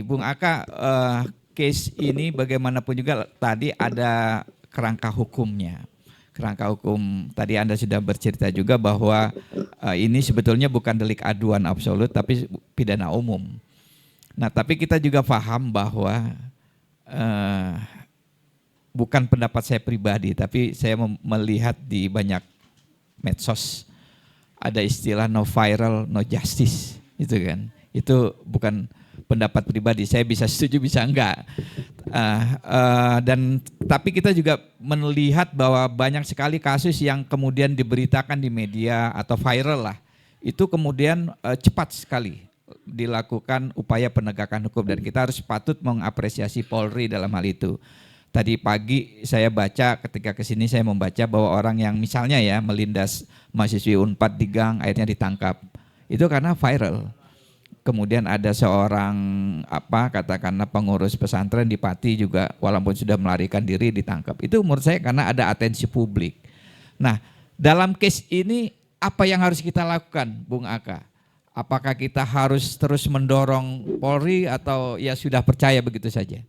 Bung Aka, case ini bagaimanapun juga tadi ada kerangka hukumnya. Kerangka hukum tadi Anda sudah bercerita juga bahwa ini sebetulnya bukan delik aduan absolut tapi pidana umum. Nah, tapi kita juga paham bahwa eh, bukan pendapat saya pribadi, tapi saya melihat di banyak medsos ada istilah no viral, no justice, itu kan. Itu bukan pendapat pribadi, saya bisa setuju bisa enggak. Dan tapi kita juga melihat bahwa banyak sekali kasus yang kemudian diberitakan di media atau viral lah, itu kemudian cepat sekali dilakukan upaya penegakan hukum dan kita harus patut mengapresiasi Polri dalam hal itu. Tadi pagi saya baca ketika kesini saya membaca bahwa orang yang misalnya ya melindas mahasiswi Unpad di gang akhirnya ditangkap. Itu karena viral. Kemudian ada seorang katakanlah pengurus pesantren di Pati juga walaupun sudah melarikan diri ditangkap. Itu menurut saya karena ada atensi publik. Nah, dalam case ini apa yang harus kita lakukan, Bung Aka? Apakah kita harus terus mendorong Polri atau ya sudah percaya begitu saja?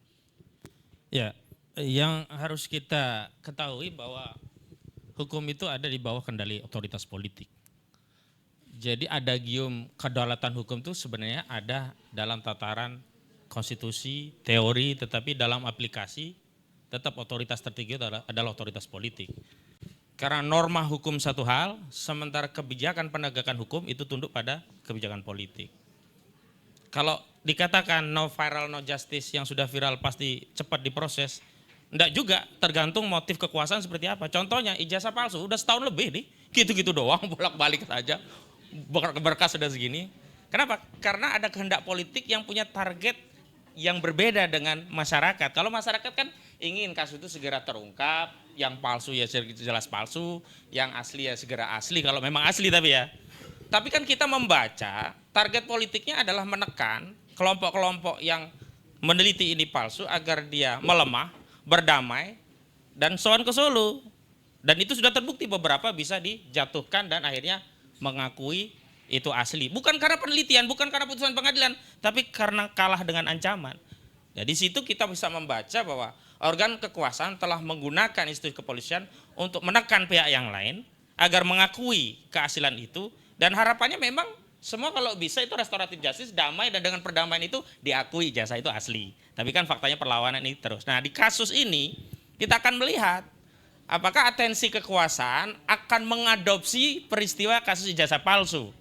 Ya, yang harus kita ketahui bahwa hukum itu ada di bawah kendali otoritas politik. Jadi adagium kedaulatan hukum itu sebenarnya ada dalam tataran konstitusi, teori, tetapi dalam aplikasi tetap otoritas tertinggi adalah otoritas politik. Karena norma hukum satu hal, sementara kebijakan penegakan hukum itu tunduk pada kebijakan politik. Kalau dikatakan no viral, no justice, yang sudah viral pasti cepat diproses, enggak juga, tergantung motif kekuasaan seperti apa. Contohnya ijazah palsu, udah setahun lebih nih, gitu-gitu doang, bolak-balik saja, berkas sudah segini. Kenapa? Karena ada kehendak politik yang punya target yang berbeda dengan masyarakat. Kalau masyarakat kan ingin kasus itu segera terungkap, yang palsu ya jelas palsu, yang asli ya segera asli, kalau memang asli tapi ya. Tapi kan kita membaca, target politiknya adalah menekan kelompok-kelompok yang meneliti ini palsu agar dia melemah, berdamai, dan soan ke Solo. Dan itu sudah terbukti beberapa bisa dijatuhkan dan akhirnya mengakui itu asli. Bukan karena penelitian, bukan karena putusan pengadilan, tapi karena kalah dengan ancaman. Jadi situ kita bisa membaca bahwa organ kekuasaan telah menggunakan institusi kepolisian untuk menekan pihak yang lain agar mengakui keaslian itu, dan harapannya memang semua kalau bisa itu restoratif justice, damai, dan dengan perdamaian itu diakui jasa itu asli. Tapi kan faktanya perlawanan ini terus. Nah, di kasus ini kita akan melihat apakah atensi kekuasaan akan mengadopsi peristiwa kasus ijazah palsu.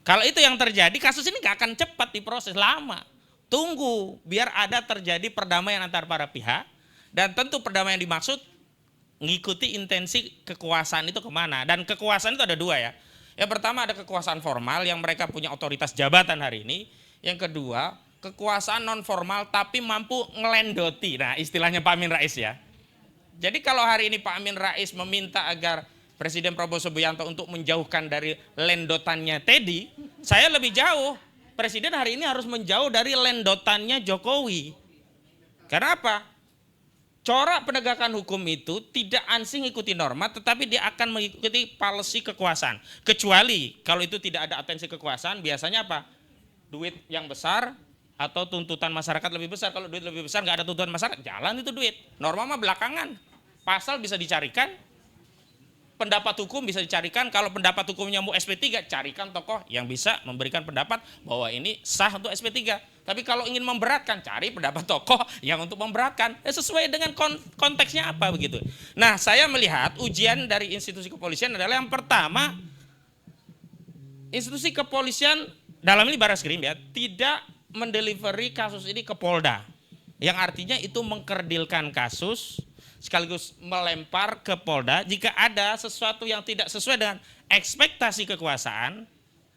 Kalau itu yang terjadi, kasus ini gak akan cepat diproses, lama. Tunggu biar ada terjadi perdamaian antar para pihak, dan tentu perdamaian dimaksud mengikuti intensi kekuasaan itu kemana. Dan kekuasaan itu ada dua ya. Yang pertama ada kekuasaan formal yang mereka punya otoritas jabatan hari ini. Yang kedua kekuasaan non formal tapi mampu ngelendoti. Nah istilahnya Pak Amin Rais ya. Jadi kalau hari ini Pak Amin Rais meminta agar Presiden Prabowo Subianto untuk menjauhkan dari lendotannya Teddy, saya lebih jauh. Presiden hari ini harus menjauh dari lendotannya Jokowi. Karena apa? Corak penegakan hukum itu tidak ansih mengikuti norma, tetapi dia akan mengikuti policy kekuasaan. Kecuali kalau itu tidak ada atensi kekuasaan, biasanya apa? Duit yang besar atau tuntutan masyarakat lebih besar. Kalau duit lebih besar nggak ada tuntutan masyarakat, jalan itu duit. Norma mah belakangan. Pasal bisa dicarikan, pendapat hukum bisa dicarikan. Kalau pendapat hukumnya mau SP3, carikan tokoh yang bisa memberikan pendapat bahwa ini sah untuk SP3. Tapi kalau ingin memberatkan, cari pendapat tokoh yang untuk memberatkan. Sesuai dengan konteksnya apa begitu. Nah, saya melihat ujian dari institusi kepolisian adalah yang pertama, institusi kepolisian dalam ini Barreskrim ya, tidak mendelivery kasus ini ke Polda. Yang artinya itu mengkerdilkan kasus, sekaligus melempar ke Polda. Jika ada sesuatu yang tidak sesuai dengan ekspektasi kekuasaan,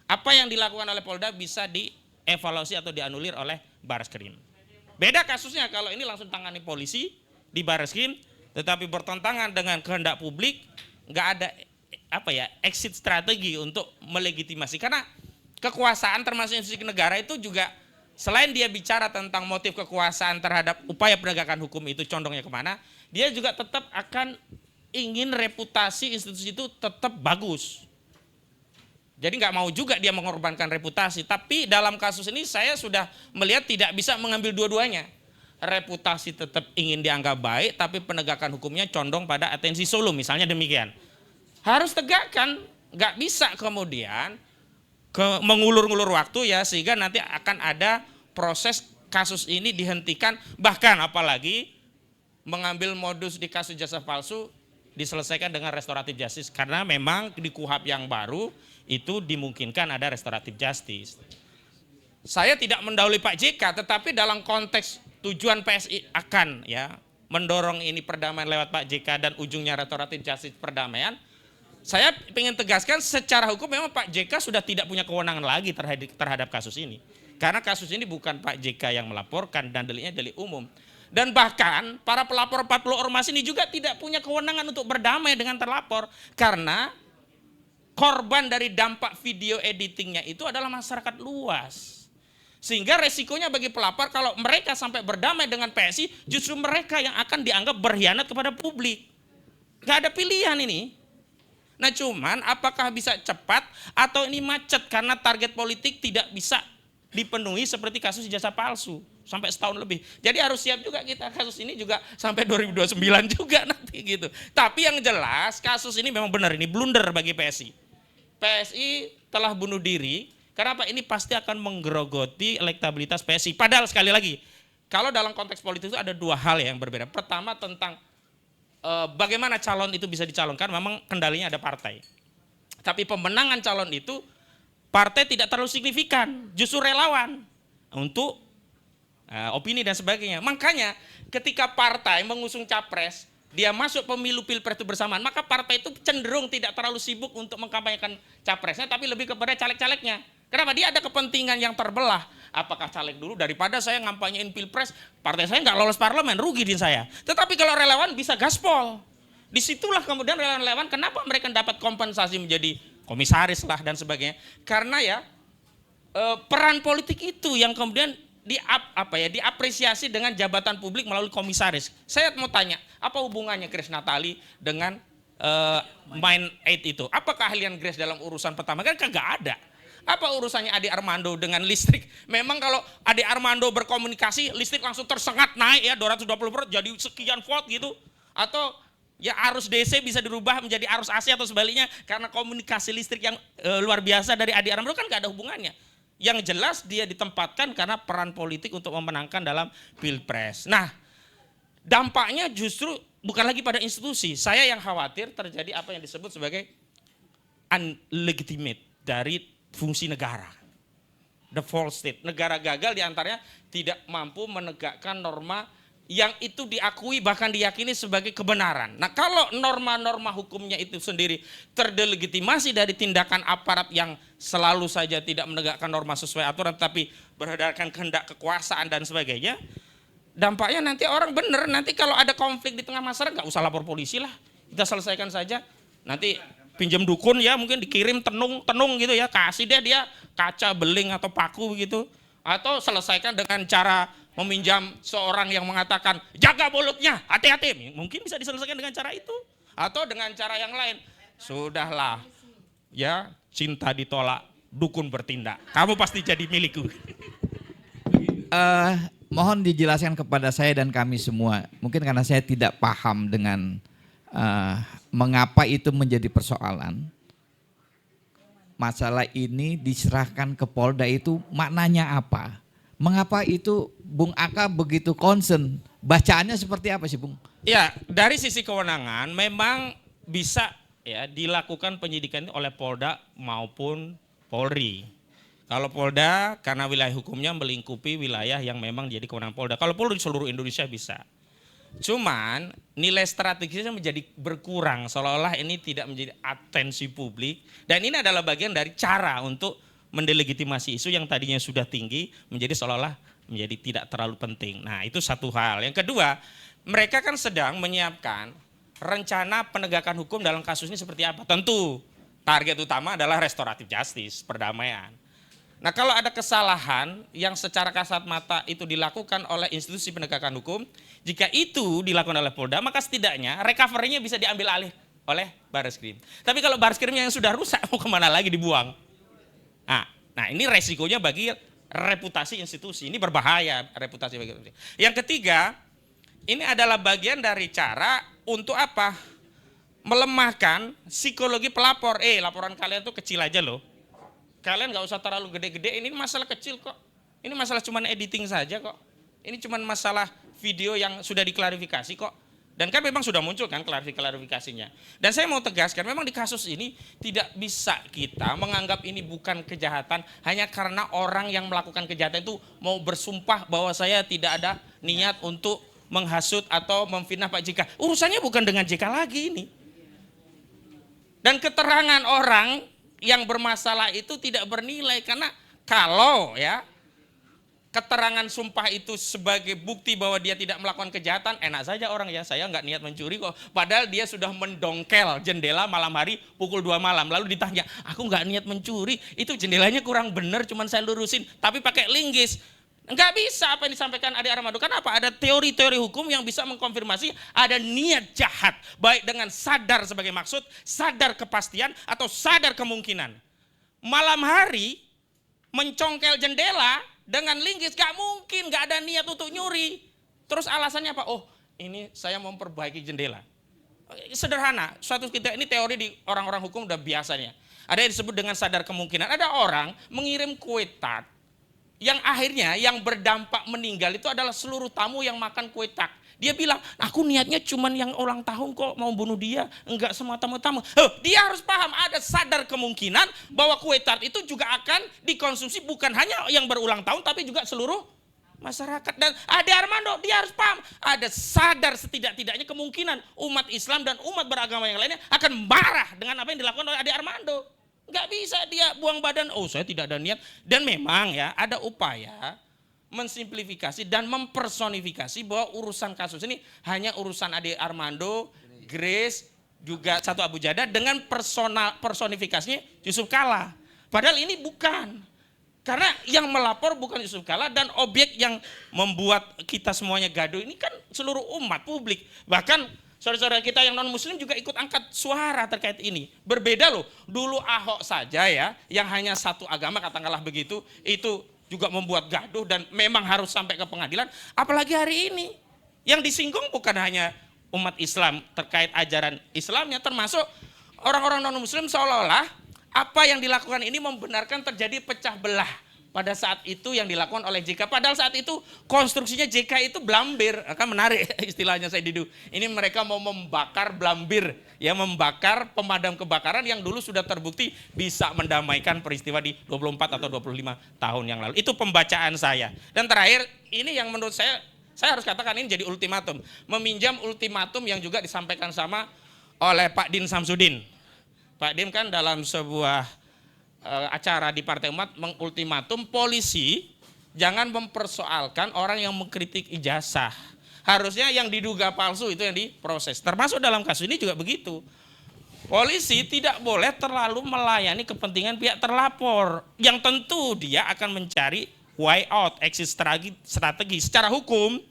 apa yang dilakukan oleh Polda bisa dievaluasi atau dianulir oleh Barreskrim. Beda kasusnya kalau ini langsung tangani polisi di Barreskrim, tetapi bertentangan dengan kehendak publik, nggak ada exit strategi untuk melegitimasi. Karena kekuasaan termasuk institusi negara itu juga selain dia bicara tentang motif kekuasaan terhadap upaya penegakan hukum itu condongnya kemana, dia juga tetap akan ingin reputasi institusi itu tetap bagus. Jadi nggak mau juga dia mengorbankan reputasi. Tapi dalam kasus ini saya sudah melihat tidak bisa mengambil dua-duanya. Reputasi tetap ingin dianggap baik, tapi penegakan hukumnya condong pada atensi solo, misalnya demikian. Harus tegakkan, nggak bisa kemudian mengulur-ngulur waktu ya, sehingga nanti akan ada proses kasus ini dihentikan, bahkan apalagi mengambil modus di kasus jasa palsu diselesaikan dengan restoratif justice, karena memang di KUHP yang baru itu dimungkinkan ada restoratif justice. Saya tidak mendahului Pak JK, tetapi dalam konteks tujuan PSI akan ya mendorong ini perdamaian lewat Pak JK dan ujungnya restoratif justice perdamaian, saya ingin tegaskan secara hukum memang Pak JK sudah tidak punya kewenangan lagi terhadap kasus ini. Karena kasus ini bukan Pak JK yang melaporkan dan deliknya delik umum. Dan bahkan para pelapor 40 ormas ini juga tidak punya kewenangan untuk berdamai dengan terlapor. Karena korban dari dampak video editingnya itu adalah masyarakat luas. Sehingga resikonya bagi pelapor kalau mereka sampai berdamai dengan PSI, justru mereka yang akan dianggap berkhianat kepada publik. Gak ada pilihan ini. Nah cuman apakah bisa cepat atau ini macet karena target politik tidak bisa dipenuhi seperti kasus jasa palsu. Sampai setahun lebih. Jadi harus siap juga kita kasus ini juga sampai 2029 juga nanti gitu. Tapi yang jelas kasus ini memang benar, ini blunder bagi PSI. PSI telah bunuh diri karena apa? Ini pasti akan menggerogoti elektabilitas PSI. Padahal sekali lagi, kalau dalam konteks politik itu ada dua hal yang berbeda. Pertama tentang bagaimana calon itu bisa dicalonkan, memang kendalinya ada partai. Tapi pemenangan calon itu partai tidak terlalu signifikan, justru relawan untuk opini dan sebagainya. Makanya ketika partai mengusung capres, dia masuk pemilu pilpres itu bersamaan, maka partai itu cenderung tidak terlalu sibuk untuk mengkampanyekan capresnya, tapi lebih kepada caleg-calegnya. Kenapa? Dia ada kepentingan yang terbelah. Apakah caleg dulu daripada saya ngampanyein pilpres, partai saya nggak lolos parlemen, rugi di saya. Tetapi kalau relawan bisa gaspol. Disitulah kemudian relawan kenapa mereka dapat kompensasi menjadi komisaris lah dan sebagainya. Karena ya peran politik itu yang kemudian diapresiasi dengan jabatan publik melalui komisaris. Saya mau tanya, apa hubungannya Grace Natali dengan Mind 8 itu? Apa keahlian Grace dalam urusan pertama? Kan kagak ada. Apa urusannya Ade Armando dengan listrik? Memang kalau Ade Armando berkomunikasi, listrik langsung tersengat naik ya 220 volt jadi sekian volt gitu. Atau ya arus DC bisa dirubah menjadi arus AC atau sebaliknya karena komunikasi listrik yang luar biasa dari Ade Armando kan gak ada hubungannya. Yang jelas dia ditempatkan karena peran politik untuk memenangkan dalam pilpres. Nah, dampaknya justru bukan lagi pada institusi. Saya yang khawatir terjadi apa yang disebut sebagai unlegitimate dari fungsi negara. The false state. Negara gagal diantaranya tidak mampu menegakkan norma yang itu diakui bahkan diyakini sebagai kebenaran. Nah kalau norma-norma hukumnya itu sendiri terdelegitimasi dari tindakan aparat yang selalu saja tidak menegakkan norma sesuai aturan tapi berdasarkan kehendak kekuasaan dan sebagainya, dampaknya nanti orang bener, nanti kalau ada konflik di tengah masyarakat nggak usah lapor polisi lah, kita selesaikan saja. Nanti pinjam dukun ya mungkin dikirim tenung gitu ya, kasih deh dia kaca, beling atau paku begitu. Atau selesaikan dengan cara meminjam seorang yang mengatakan jaga mulutnya, hati-hati. Mungkin bisa diselesaikan dengan cara itu. Atau dengan cara yang lain. Sudahlah, ya cinta ditolak, dukun bertindak. Kamu pasti jadi milikku. Mohon dijelaskan kepada saya dan kami semua. Mungkin karena saya tidak paham dengan mengapa itu menjadi persoalan. Masalah ini diserahkan ke Polda itu maknanya apa? Mengapa itu Bung Aka begitu concern? Bacaannya seperti apa sih Bung? Ya, dari sisi kewenangan memang bisa ya dilakukan penyidikan oleh Polda maupun Polri. Kalau Polda karena wilayah hukumnya melingkupi wilayah yang memang jadi kewenangan Polda. Kalau Polri di seluruh Indonesia bisa. Cuman nilai strategisnya menjadi berkurang seolah-olah ini tidak menjadi atensi publik dan ini adalah bagian dari cara untuk mendelegitimasi isu yang tadinya sudah tinggi menjadi seolah-olah menjadi tidak terlalu penting. Nah itu satu hal. Yang kedua, mereka kan sedang menyiapkan rencana penegakan hukum dalam kasus ini seperti apa. Tentu target utama adalah restoratif justice, perdamaian. Nah kalau ada kesalahan yang secara kasat mata itu dilakukan oleh institusi penegakan hukum, jika itu dilakukan oleh Polda, maka setidaknya recovery-nya bisa diambil alih oleh Barreskrim. Tapi kalau Barreskrimnya yang sudah rusak, mau kemana lagi dibuang? Nah ini resikonya bagi reputasi institusi. Ini berbahaya reputasi bagi institusi. Yang ketiga, ini adalah bagian dari cara untuk apa? Melemahkan psikologi pelapor. Laporan kalian tuh kecil aja loh. Kalian nggak usah terlalu gede-gede. Ini masalah kecil kok. Ini masalah cuman editing saja kok. Ini cuman masalah video yang sudah diklarifikasi kok. Dan kan memang sudah muncul kan klarifikasinya. Dan saya mau tegaskan, memang di kasus ini tidak bisa kita menganggap ini bukan kejahatan hanya karena orang yang melakukan kejahatan itu mau bersumpah bahwa saya tidak ada niat untuk menghasut atau memfitnah Pak JK. Urusannya bukan dengan JK lagi ini. Dan keterangan orang yang bermasalah itu tidak bernilai karena kalau ya keterangan sumpah itu sebagai bukti bahwa dia tidak melakukan kejahatan, enak saja orang ya, saya nggak niat mencuri kok. Padahal dia sudah mendongkel jendela malam hari pukul 2 malam. Lalu ditanya, aku nggak niat mencuri, itu jendelanya kurang bener, cuman saya lurusin, tapi pakai linggis. Nggak bisa apa yang disampaikan Ade Armando. Kenapa? Ada teori-teori hukum yang bisa mengkonfirmasi ada niat jahat. Baik dengan sadar sebagai maksud, sadar kepastian, atau sadar kemungkinan. Malam hari, mencongkel jendela, dengan linggis gak mungkin, gak ada niat untuk nyuri. Terus alasannya apa? Oh ini saya mau memperbaiki jendela. Sederhana, suatu kita ini teori di orang-orang hukum udah biasanya. Ada yang disebut dengan sadar kemungkinan. Ada orang mengirim kue tart yang akhirnya yang berdampak meninggal itu adalah seluruh tamu yang makan kue tart. Dia bilang, aku niatnya cuman yang ulang tahun kok mau bunuh dia, enggak semua tamu-tamu. Dia harus paham ada sadar kemungkinan bahwa kue tart itu juga akan dikonsumsi bukan hanya yang berulang tahun tapi juga seluruh masyarakat. Dan Ade Armando dia harus paham ada sadar setidak-tidaknya kemungkinan umat Islam dan umat beragama yang lainnya akan marah dengan apa yang dilakukan oleh Ade Armando. Enggak bisa dia buang badan, oh saya tidak ada niat. Dan memang ya ada upaya mensimplifikasi dan mempersonifikasi bahwa urusan kasus ini hanya urusan Ade Armando, Grace, juga satu Abu Jada dengan personifikasinya Yusuf Kalla. Padahal ini bukan. Karena yang melapor bukan Yusuf Kalla dan objek yang membuat kita semuanya gaduh ini kan seluruh umat publik. Bahkan saudara-saudara kita yang non muslim juga ikut angkat suara terkait ini. Berbeda loh, dulu Ahok saja ya yang hanya satu agama katakanlah begitu, itu juga membuat gaduh dan memang harus sampai ke pengadilan. Apalagi hari ini yang disinggung bukan hanya umat Islam terkait ajaran Islamnya, termasuk orang-orang non muslim seolah-olah apa yang dilakukan ini membenarkan terjadi pecah belah pada saat itu yang dilakukan oleh JK. Padahal saat itu konstruksinya JK itu blambir. Kan menarik istilahnya saya Didu. Ini mereka mau membakar blambir, ya membakar pemadam kebakaran yang dulu sudah terbukti bisa mendamaikan peristiwa di 24 atau 25 tahun yang lalu. Itu pembacaan saya. Dan terakhir ini yang menurut saya harus katakan ini jadi ultimatum. Meminjam ultimatum yang juga disampaikan sama oleh Pak Din Samsudin. Pak Din kan dalam sebuah acara di Partai Umat mengultimatum polisi jangan mempersoalkan orang yang mengkritik ijazah. Harusnya yang diduga palsu itu yang diproses. Termasuk dalam kasus ini juga begitu. Polisi tidak boleh terlalu melayani kepentingan pihak terlapor. Yang tentu dia akan mencari way out, exit strategi. Secara hukum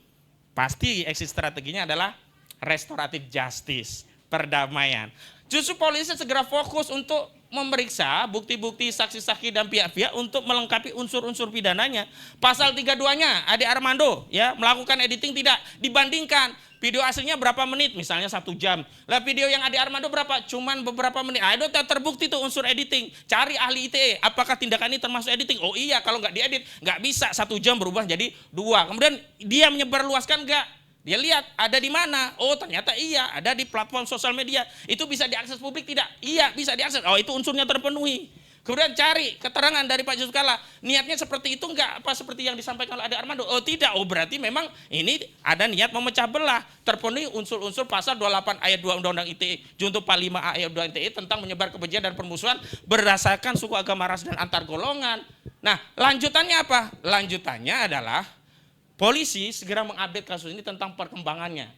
pasti exit strateginya adalah restoratif justice, perdamaian. Justru polisi segera fokus untuk memeriksa bukti-bukti saksi-saksi dan pihak-pihak untuk melengkapi unsur-unsur pidananya. Pasal 32-nya Ade Armando ya melakukan editing tidak dibandingkan video aslinya berapa menit, misalnya 1 jam. Lah video yang Ade Armando berapa? Cuman beberapa menit. Itu terbukti tuh unsur editing. Cari ahli ITE, apakah tindakan ini termasuk editing? Oh iya, kalau nggak diedit nggak bisa 1 jam berubah jadi 2. Kemudian dia menyebarluaskan nggak? Dia lihat ada di mana. Oh ternyata iya ada di platform sosial media. Itu bisa diakses publik tidak? Iya bisa diakses. Oh itu unsurnya terpenuhi. Kemudian cari keterangan dari Pak Yusuf Kalla. Niatnya seperti itu enggak apa seperti yang disampaikan oleh Ade Armando? Oh tidak. Oh berarti memang ini ada niat memecah belah. Terpenuhi unsur-unsur pasal 28 ayat 2 Undang-Undang ITE. Junto 45 ayat 2 ITE tentang menyebar kebencian dan permusuhan berdasarkan suku, agama, ras dan antar golongan. Nah lanjutannya apa? Lanjutannya adalah polisi segera mengupdate kasus ini tentang perkembangannya.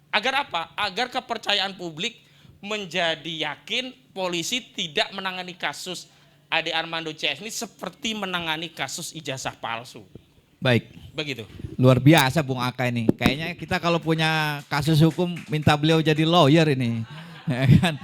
Agar apa? Agar kepercayaan publik menjadi yakin polisi tidak menangani kasus Ade Armando CS ini seperti menangani kasus ijazah palsu. Baik. Begitu. Luar biasa Bung Aka ini. Kayaknya kita kalau punya kasus hukum minta beliau jadi lawyer ini. Ya kan?